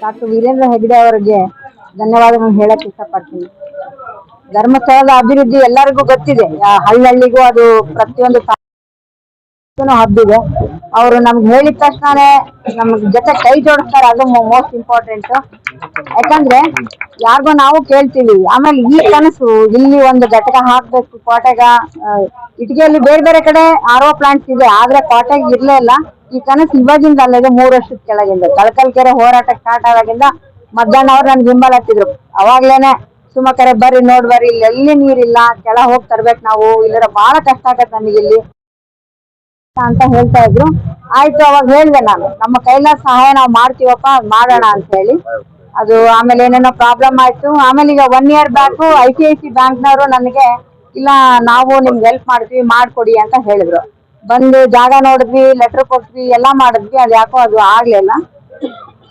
Doctor Veerendra Hegde ಅವರಿಗೆ ಧನ್ಯವಾದಗಳನ್ನು ಹೇಳಕ್ ಇಷ್ಟಪಡ್ತೀನಿ. ಧರ್ಮಸ್ಥಳದ ಅಭಿವೃದ್ಧಿ ಎಲ್ಲರಿಗೂ ಗೊತ್ತಿದೆ, ಹಳ್ಳಿಗೂ ಅದು ಪ್ರತಿಯೊಂದು ಹಬ್ಬಿದೆ. ಅವರು ನಮ್ಗೆ ಹೇಳಿದ ತಕ್ಷಣನೇ ನಮ್ ಜೊತೆ ಕೈ ಜೋಡಿಸ್ತಾರೆ, ಅದು ಮೋಸ್ಟ್ ಇಂಪಾರ್ಟೆಂಟ್. ಯಾಕಂದ್ರೆ ಯಾರಿಗೋ ನಾವು ಕೇಳ್ತೀವಿ, ಆಮೇಲೆ ಈ ಕನಸು ಇಲ್ಲಿ ಒಂದು ಘಟಕ ಹಾಕ್ಬೇಕು ಕೋಟೆಗ. ಇಟಗಿಯಲ್ಲಿ ಬೇರೆ ಬೇರೆ ಕಡೆ RO ಪ್ಲಾಂಟ್ಸ್ ಇದೆ, ಆದ್ರೆ ಕೋಟೆಗೆ ಇರ್ಲೇ ಇಲ್ಲ. ಈ ಕನಸು ಇವಾಗಿಂದ ಅಲ್ಲದೆ 3 ವರ್ಷದ ಕೆಳಗಿಂದ ತಳಕಲ್ಕೆರೆ ಹೋರಾಟ ಸ್ಟಾರ್ಟ್ ಆದಾಗಿಂದ ಮಧ್ಯಾಹ್ನ ಅವ್ರು ನನ್ಗೆ ಹಿಂಬಾಲ ಹತ್ತಿದ್ರು. ಅವಾಗ್ಲೇನೆ ಸುಮಕರೆ ಬರ್ರಿ ನೋಡ್ಬರ್ರಿ, ಇಲ್ಲಿ ಎಲ್ಲಿ ನೀರಿಲ್ಲ, ಕೆಳ ಹೋಗಿ ತರ್ಬೇಕು ನಾವು, ಇಲ್ಲರ ಬಹಳ ಕಷ್ಟ ಆಗತ್ತೆ ನಮಗೆ ಇಲ್ಲಿ ಅಂತ ಹೇಳ್ತಾ ಇದ್ರು. ಆಯ್ತು, ಅವಾಗ ಹೇಳ್ದೆ ನಾನು, ನಮ್ಮ ಕೈಲಾದ ಸಹಾಯ ನಾವು ಮಾಡ್ತೀವಪ್ಪ, ಮಾಡೋಣ ಅಂತ ಹೇಳಿ. ಅದು ಆಮೇಲೆ ಏನೇನೋ ಪ್ರಾಬ್ಲಮ್ ಆಯ್ತು. ಆಮೇಲೆ ಈಗ 1 year ಬ್ಯಾಕ್ ICIC ಬ್ಯಾಂಕ್ನವರು ನನಗೆ ಇಲ್ಲ, ನಾವು ನಿಮ್ಗೆ ಹೆಲ್ಪ್ ಮಾಡ್ತೀವಿ, ಮಾಡ್ಕೊಡಿ ಅಂತ ಹೇಳಿದ್ರು. ಬಂದು ಜಾಗ ನೋಡಿದ್ವಿ, ಲೆಟರ್ ಕೊಟ್ವಿ, ಎಲ್ಲಾ ಮಾಡಿದ್ವಿ. ಅದು ಯಾಕೋ ಅದು ಆಗ್ಲಿಲ್ಲ.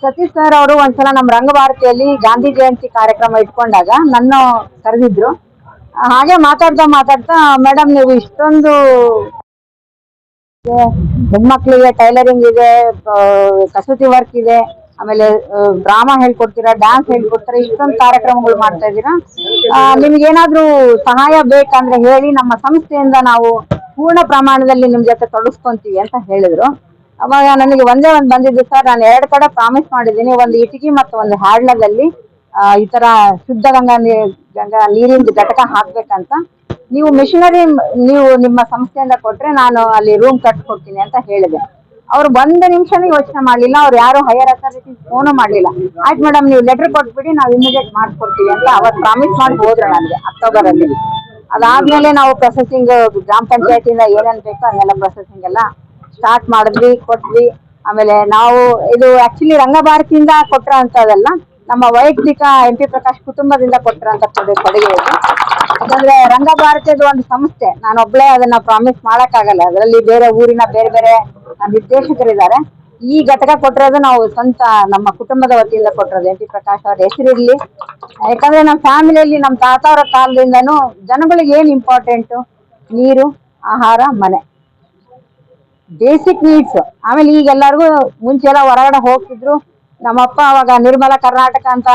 ಸತೀಶ್ ಸರ್ ಅವರು ಒಂದ್ಸಲ ನಮ್ಮ ರಂಗಭಾರತಿಯಲ್ಲಿ ಗಾಂಧಿ ಜಯಂತಿ ಕಾರ್ಯಕ್ರಮ ಇಟ್ಕೊಂಡಾಗ ನನ್ನ ಕರೆದಿದ್ರು. ಹಾಗೆ ಮಾತಾಡ್ತಾ ಮೇಡಮ್, ನೀವು ಇಷ್ಟೊಂದು ಹೆಣ್ಮಕ್ಳಿಗೆ ಟೈಲರಿಂಗ್ ಇದೆ, ಕಸೂತಿ ವರ್ಕ್ ಇದೆ, ಆಮೇಲೆ ಡ್ರಾಮಾ ಹೇಳ್ಕೊಡ್ತೀರಾ, ಡ್ಯಾನ್ಸ್ ಹೇಳ್ಕೊಡ್ತೀರಾ, ಇಷ್ಟೊಂದು ಕಾರ್ಯಕ್ರಮಗಳು ಮಾಡ್ತಾ ಇದ್ದೀರಾ, ನಿಮ್ಗೆ ಏನಾದ್ರೂ ಸಹಾಯ ಬೇಕಂದ್ರೆ ಹೇಳಿ, ನಮ್ಮ ಸಂಸ್ಥೆಯಿಂದ ನಾವು ಪೂರ್ಣ ಪ್ರಮಾಣದಲ್ಲಿ ನಿಮ್ ಜೊತೆ ತೊಡಗಿಸ್ಕೊಂತೀವಿ ಅಂತ ಹೇಳಿದ್ರು. ಅವಾಗ ನನಗೆ ಒಂದೇ ಒಂದು ಬಂದಿದ್ದು, ಸರ್ ನಾನು 2 ಕಡೆ ಪ್ರಾಮಿಸ್ ಮಾಡಿದ್ದೀನಿ, ಒಂದು ಇಟಗಿ ಮತ್ತು ಒಂದು ಹ್ಯಾಡ್ಲದಲ್ಲಿ ಈ ತರ ಶುದ್ಧ ಗಂಗಾ ನೀರಿನ ಘಟಕ ಹಾಕ್ಬೇಕಂತ. ನೀವು ಮಿಷನರಿ ನೀವು ನಿಮ್ಮ ಸಂಸ್ಥೆಯಿಂದ ಕೊಟ್ರೆ ನಾನು ಅಲ್ಲಿ ರೂಮ್ ಕಟ್ಕೊಡ್ತೀನಿ ಅಂತ ಹೇಳಿದೆ. ಅವ್ರು 1 ನಿಮಿಷನೂ ಯೋಚನೆ ಮಾಡ್ಲಿಲ್ಲ, ಅವ್ರು ಯಾರು ಹೈಯರ್ ಅಥಾರಿಟಿ ಫೋನು ಮಾಡ್ಲಿಲ್ಲ. ಆಯ್ತು ಮೇಡಮ್, ನೀವು ಲೆಟರ್ ಕೊಟ್ಬಿಡಿ, ನಾವು ಇಮಿಡಿಯೇಟ್ ಮಾಡ್ಕೊಡ್ತೀವಿ ಅಂತ ಅವತ್ತು ಪ್ರಾಮಿಸ್ ಮಾಡಿ ಹೋದ್ರು ನನಗೆ ಅಕ್ಟೋಬರ್ ಅಲ್ಲಿ. ಅದಾದ್ಮೇಲೆ ನಾವು ಪ್ರೊಸೆಸಿಂಗ್ ಗ್ರಾಮ ಪಂಚಾಯತಿಯಿಂದ ಏನೇನ್ ಬೇಕೋ ಅದನ್ನೆಲ್ಲ ಪ್ರೊಸೆಸಿಂಗ್ ಎಲ್ಲ ಸ್ಟಾರ್ಟ್ ಮಾಡಿದ್ವಿ, ಕೊಟ್ವಿ. ಆಮೇಲೆ ನಾವು ಇದು ಆಕ್ಚುಲಿ ರಂಗಭಾರತಿಯಿಂದ ಕೊಟ್ರ ಅಂತದಲ್ಲ, ನಮ್ಮ ವೈಯಕ್ತಿಕ MP ಪ್ರಕಾಶ್ ಕುಟುಂಬದಿಂದ ಕೊಟ್ಟಿರೋಂಥ ಕೊಡುಗೆ ಇದು. ಯಾಕಂದ್ರೆ ರಂಗಭಾರತಿದು ಒಂದು ಸಂಸ್ಥೆ, ನಾನೊಬ್ಳೆ ಅದನ್ನ ಪ್ರಾಮಿಸ್ ಮಾಡಕ್ಕಾಗಲ್ಲ, ಅದರಲ್ಲಿ ಬೇರೆ ಊರಿನ ಬೇರೆ ಬೇರೆ ನಿರ್ದೇಶಕರಿದ್ದಾರೆ. ಈ ಘಟಕ ಕೊಟ್ಟಿರೋದು ನಾವು ಸ್ವಂತ ನಮ್ಮ ಕುಟುಂಬದ ವತಿಯಿಂದ ಕೊಟ್ಟಿರೋದು. MP ಪ್ರಕಾಶ್ ಅವ್ರ ಹೆಸರಿರ್ಲಿ, ಯಾಕಂದ್ರೆ ನಮ್ಮ ಫ್ಯಾಮಿಲಿಯಲ್ಲಿ ನಮ್ಮ ತಾತ ಅವರ ಕಾಲದಿಂದನೂ ಜನಗಳಿಗೆ ಏನ್ ಇಂಪಾರ್ಟೆಂಟ್, ನೀರು, ಆಹಾರ, ಮನೆ, ಬೇಸಿಕ್ ನೀಡ್ಸ್. ಆಮೇಲೆ ಈಗ ಎಲ್ಲರಿಗೂ ಮುಂಚೆಲ್ಲ ಹೊರಗಡೆ ಹೋಗ್ತಿದ್ರು. ನಮ್ಮಪ್ಪ ಅವಾಗ ನಿರ್ಮಲ ಕರ್ನಾಟಕ ಅಂತ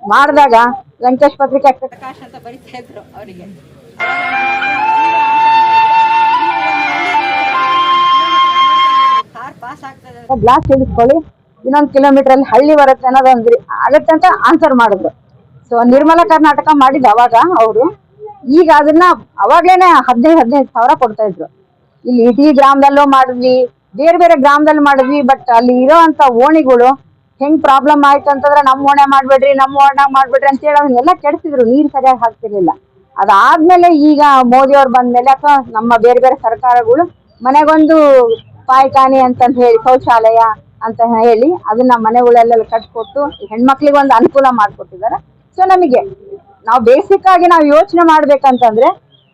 ಮಾಡಿದಾಗ ವೆಂಕಟೇಶ್ ಪತ್ರಿಕೆ ಪ್ರಕಾಶ್ ಅಂತ ಬರೀತಾ ಇದ್ರು ಅವರಿಗೆ. ಗ್ಲಾಸ್ ಇಳಿಸ್ಕೊಳ್ಳಿ, ಇನ್ನೊಂದು ಕಿಲೋಮೀಟರ್ ಅಲ್ಲಿ ಹಳ್ಳಿ ಬರುತ್ತೆ ಅನ್ನೋದೊಂದು ಆಗತ್ತೆ ಅಂತ ಆನ್ಸರ್ ಮಾಡಿದ್ರು. ಸೊ ನಿರ್ಮಲ ಕರ್ನಾಟಕ ಮಾಡಿದ ಅವಾಗ ಅವರು. ಈಗ ಅದನ್ನ ಅವಾಗ್ಲೇನೆ 15,000 ಸಾವಿರ ಕೊಡ್ತಾ ಇದ್ರು. ಇಲ್ಲಿ ಇಟಗಿ ಗ್ರಾಮದಲ್ಲೂ ಮಾಡಿದ್ವಿ, ಬೇರೆ ಬೇರೆ ಗ್ರಾಮದಲ್ಲಿ ಮಾಡಿದ್ವಿ. ಬಟ್ ಅಲ್ಲಿ ಇರೋ ಅಂತ ಓಣಿಗಳು ಹೆಂಗ್ ಪ್ರಾಬ್ಲಮ್ ಆಯ್ತು ಅಂತಂದ್ರೆ, ನಮ್ಮ ಓಣೆ ಮಾಡ್ಬೇಡ್ರಿ, ನಮ್ಮ ಓಣಾಗ ಮಾಡ್ಬೇಡ್ರಿ ಅಂತ ಹೇಳಿ ಅದನ್ನೆಲ್ಲ ಕೆಡ್ಸಿದ್ರು, ನೀರ್ ಸರಿಯಾಗಿ ಹಾಕ್ತಿರ್ಲಿಲ್ಲ. ಅದಾದ್ಮೇಲೆ ಈಗ ಮೋದಿ ಅವ್ರು ಬಂದ್ಮೇಲೆ ಅಥವಾ ನಮ್ಮ ಬೇರೆ ಬೇರೆ ಸರ್ಕಾರಗಳು ಮನೆಗೊಂದು ಪಾಯ್ಖಾನೆ ಅಂತ ಹೇಳಿ, ಶೌಚಾಲಯ ಅಂತ ಹೇಳಿ ಅದನ್ನ ಮನೆಗಳೆಲ್ಲ ಕಟ್ಕೊಟ್ಟು ಹೆಣ್ಮಕ್ಳಿಗೆ ಒಂದು ಅನುಕೂಲ ಮಾಡ್ಕೊಟ್ಟಿದ್ದಾರೆ. ಸೊ ನಮಗೆ ನಾವು ಬೇಸಿಕ್ ಆಗಿ ನಾವು ಯೋಚನೆ ಮಾಡ್ಬೇಕಂತಂದ್ರೆ,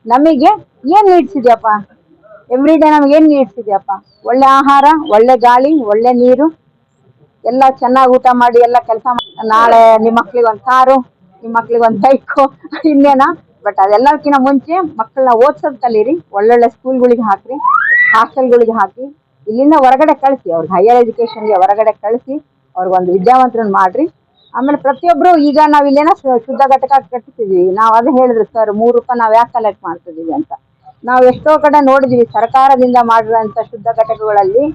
ನಮಗೆ ಏನ್ ನೀಡ್ಸ್ ಇದೆಯಪ್ಪ, ಎವ್ರಿ ಡೇ ನಮ್ಗೆ ಏನ್ ನೀಡ್ಸ್ ಇದೆಯಪ್ಪ, ಒಳ್ಳೆ ಆಹಾರ, ಒಳ್ಳೆ ಗಾಳಿ, ಒಳ್ಳೆ ನೀರು, ಎಲ್ಲ ಚೆನ್ನಾಗಿ ಊಟ ಮಾಡಿ ಎಲ್ಲ ಕೆಲಸ ಮಾಡಿ. ನಾಳೆ ನಿಮ್ಮ ಮಕ್ಳಿಗೆ ಒಂದು ಕಾರು, ನಿಮ್ಮ ಮಕ್ಳಿಗೆ ಒಂದು ಬೈಕು, ಇನ್ನೇನ. ಬಟ್ ಅದೆಲ್ಲಕ್ಕಿಂತ ಮುಂಚೆ ಮಕ್ಕಳನ್ನ ಓದ್ಸೋದ್ ಕಲೀರಿ, ಒಳ್ಳೊಳ್ಳೆ ಸ್ಕೂಲ್ಗಳಿಗೆ ಹಾಕ್ರಿ, ಹಾಸ್ಟೆಲ್ಗಳಿಗೆ ಹಾಕಿ, ಇಲ್ಲಿಂದ ಹೊರಗಡೆ ಕಳಿಸಿ, ಅವ್ರಿಗೆ ಹೈಯರ್ ಎಜುಕೇಶನ್ಗೆ ಹೊರಗಡೆ ಕಳಿಸಿ, ಅವ್ರಿಗೊಂದು ವಿದ್ಯಾವಂತರನ್ನ ಮಾಡ್ರಿ. ಆಮೇಲೆ ಪ್ರತಿಯೊಬ್ರು ಈಗ ನಾವ್ ಇಲ್ಲೇನೋ ಶುದ್ಧ ಘಟಕ ಕಟ್ತಿದೀವಿ, ನಾವ್ ಅದೇ ಹೇಳಿದ್ರು ಸರ್, 3 ರೂಪಾಯಿ ನಾವ್ ಯಾಕೆ ಕಲೆಕ್ಟ್ ಮಾಡ್ತಿದೀವಿ ಅಂತ. ನಾವು ಎಷ್ಟೋ ಕಡೆ ನೋಡಿದೀವಿ ಸರ್ಕಾರದಿಂದ ಮಾಡಿರುವಂತ ಶುದ್ಧ ಘಟಕಗಳಲ್ಲಿ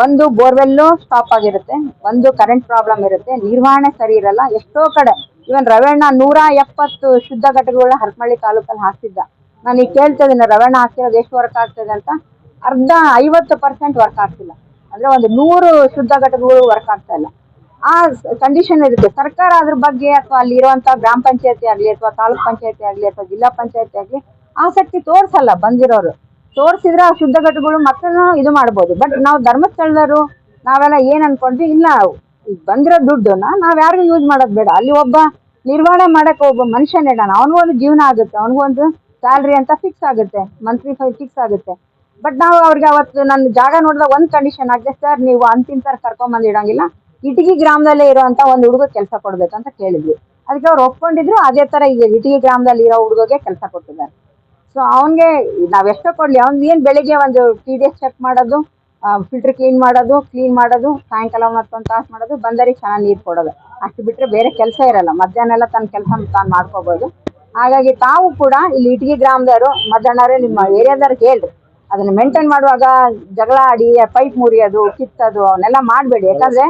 ಒಂದು ಬೋರ್ವೆಲ್ಲು ಸ್ಟಾಪ್ ಆಗಿರುತ್ತೆ, ಒಂದು ಕರೆಂಟ್ ಪ್ರಾಬ್ಲಮ್ ಇರುತ್ತೆ, ನಿರ್ವಹಣೆ ಸರಿ ಇರಲ್ಲ. ಎಷ್ಟೋ ಕಡೆ ಇವನ್ ರವಣ್ಣ 170 ಶುದ್ಧ ಘಟಕಗಳನ್ನ ಹರಪನಹಳ್ಳಿ ತಾಲೂಕಲ್ಲಿ ಹಾಕ್ತಿದ್ದ. ನಾನು ಈಗ ಕೇಳ್ತಾ ಇದೀನಿ, ರವಣ್ಣ ಹಾಕ್ತಿರೋದು ಎಷ್ಟು ವರ್ಕ್ ಆಗ್ತದೆ ಅಂತ. ಅರ್ಧ 50% ವರ್ಕ್ ಆಗ್ತಿಲ್ಲ, ಅಂದ್ರೆ ಒಂದು 100 ಶುದ್ಧ ಘಟಕಗಳು ವರ್ಕ್ ಆಗ್ತಾ ಇಲ್ಲ. ಆ ಕಂಡೀಷನ್ ಇರುತ್ತೆ. ಸರ್ಕಾರ ಅದ್ರ ಬಗ್ಗೆ ಅಥವಾ ಅಲ್ಲಿ ಇರುವಂತ ಗ್ರಾಮ ಪಂಚಾಯತಿ ಆಗ್ಲಿ ಅಥವಾ ತಾಲೂಕ್ ಪಂಚಾಯತಿ ಆಗ್ಲಿ ಅಥವಾ ಜಿಲ್ಲಾ ಪಂಚಾಯತಿ ಆಗ್ಲಿ ಆಸಕ್ತಿ ತೋರ್ಸಲ್ಲ. ಬಂದಿರೋರು ತೋರ್ಸಿದ್ರೆ ಆ ಶುದ್ಧ ಘಟಕಗಳು ಮಕ್ಕಳನ್ನ ಇದು ಮಾಡ್ಬೋದು. ಬಟ್ ನಾವು ಧರ್ಮಸ್ಥಳದವರು ನಾವೆಲ್ಲ ಏನ್ ಅನ್ಕೊಂಡ್ವಿ, ಇಲ್ಲ ಈಗ ಬಂದಿರೋ ದುಡ್ಡನ್ನ ನಾವ್ ಯಾರಿಗೂ ಯೂಸ್ ಮಾಡೋದ್ ಬೇಡ, ಅಲ್ಲಿ ಒಬ್ಬ ನಿರ್ವಹಣೆ ಮಾಡಕ್ ಒಬ್ಬ ಮನುಷ್ಯನ ಇಡೋಣ, ಅವನಿಗೂ ಒಂದು ಜೀವನ ಆಗುತ್ತೆ, ಅವನಿಗೊಂದು ಸ್ಯಾಲ್ರಿ ಅಂತ ಫಿಕ್ಸ್ ಆಗುತ್ತೆ, ಮಂತ್ಲಿ ಫಿಕ್ಸ್ ಆಗುತ್ತೆ. ಬಟ್ ನಾವು ಅವ್ರಿಗೆ ಅವತ್ತು ನನ್ನ ಜಾಗ ನೋಡಿದಾಗ ಒಂದ್ ಕಂಡೀಷನ್ ಆಗಿದೆ, ಸರ್ ನೀವು ಅಂತಿಂತರ ಕರ್ಕೊಂಡ್ ಇಡಂಗಿಲ್ಲ, ಇಟಗಿ ಗ್ರಾಮದಲ್ಲೇ ಇರುವಂತ ಒಂದು ಹುಡುಗ ಕೆಲಸ ಕೊಡ್ಬೇಕಂತ ಕೇಳಿದ್ವಿ. ಅದಕ್ಕೆ ಅವ್ರು ಒಪ್ಕೊಂಡಿದ್ರು. ಅದೇ ತರ ಈಗ ಇಟಗಿ ಗ್ರಾಮದಲ್ಲಿ ಇರೋ ಹುಡುಗಗೆ ಕೆಲಸ ಕೊಟ್ಟಿದ್ದಾರೆ. ಸೊ ಅವನ್ಗೆ ನಾವ್ ಎಷ್ಟೋ ಕೊಡ್ಲಿ, ಅವ್ನ್ ಏನ್ ಬೆಳಿಗ್ಗೆ ಒಂದು TDS ಚೆಕ್ ಮಾಡೋದು, ಫಿಲ್ಟರ್ ಕ್ಲೀನ್ ಮಾಡೋದು ಸಾಯಂಕಾಲ ಮತ್ತೊಂದು ತಾಸು ಮಾಡೋದು, ಬಂದರಿಗೆ ಚೆನ್ನಾಗಿ ನೀರು ಕೊಡೋದು. ಅಷ್ಟು ಬಿಟ್ಟರೆ ಬೇರೆ ಕೆಲಸ ಇರಲ್ಲ. ಮಧ್ಯಾಹ್ನ ಎಲ್ಲ ತನ್ನ ಕೆಲಸ ತಾನು ಮಾಡ್ಕೋಬೋದು. ಹಾಗಾಗಿ ತಾವು ಕೂಡ ಇಲ್ಲಿ ಇಟಗಿ ಗ್ರಾಮದವರು ಮಧ್ಯಾಹ್ನವೇ ನಿಮ್ಮ ಏರಿಯಾದವ್ರಿಗೆ ಹೇಳ್ರಿ, ಅದನ್ನ ಮೇಂಟೈನ್ ಮಾಡುವಾಗ ಜಗಳ ಆಡಿ ಪೈಪ್ ಮುರಿಯೋದು ಕಿತ್ತೋದು ಅವನ್ನೆಲ್ಲ ಮಾಡಬೇಡಿ. ಯಾಕಂದ್ರೆ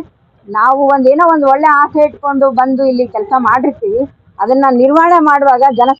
ನಾವು ಏನೋ ಒಂದು ಒಳ್ಳೆ ಆಸೆ ಇಟ್ಕೊಂಡು ಬಂದು ಇಲ್ಲಿ ಕೆಲಸ ಮಾಡಿರ್ತೀವಿ, ಅದನ್ನ ನಿರ್ವಹಣೆ ಮಾಡುವಾಗ ಜನ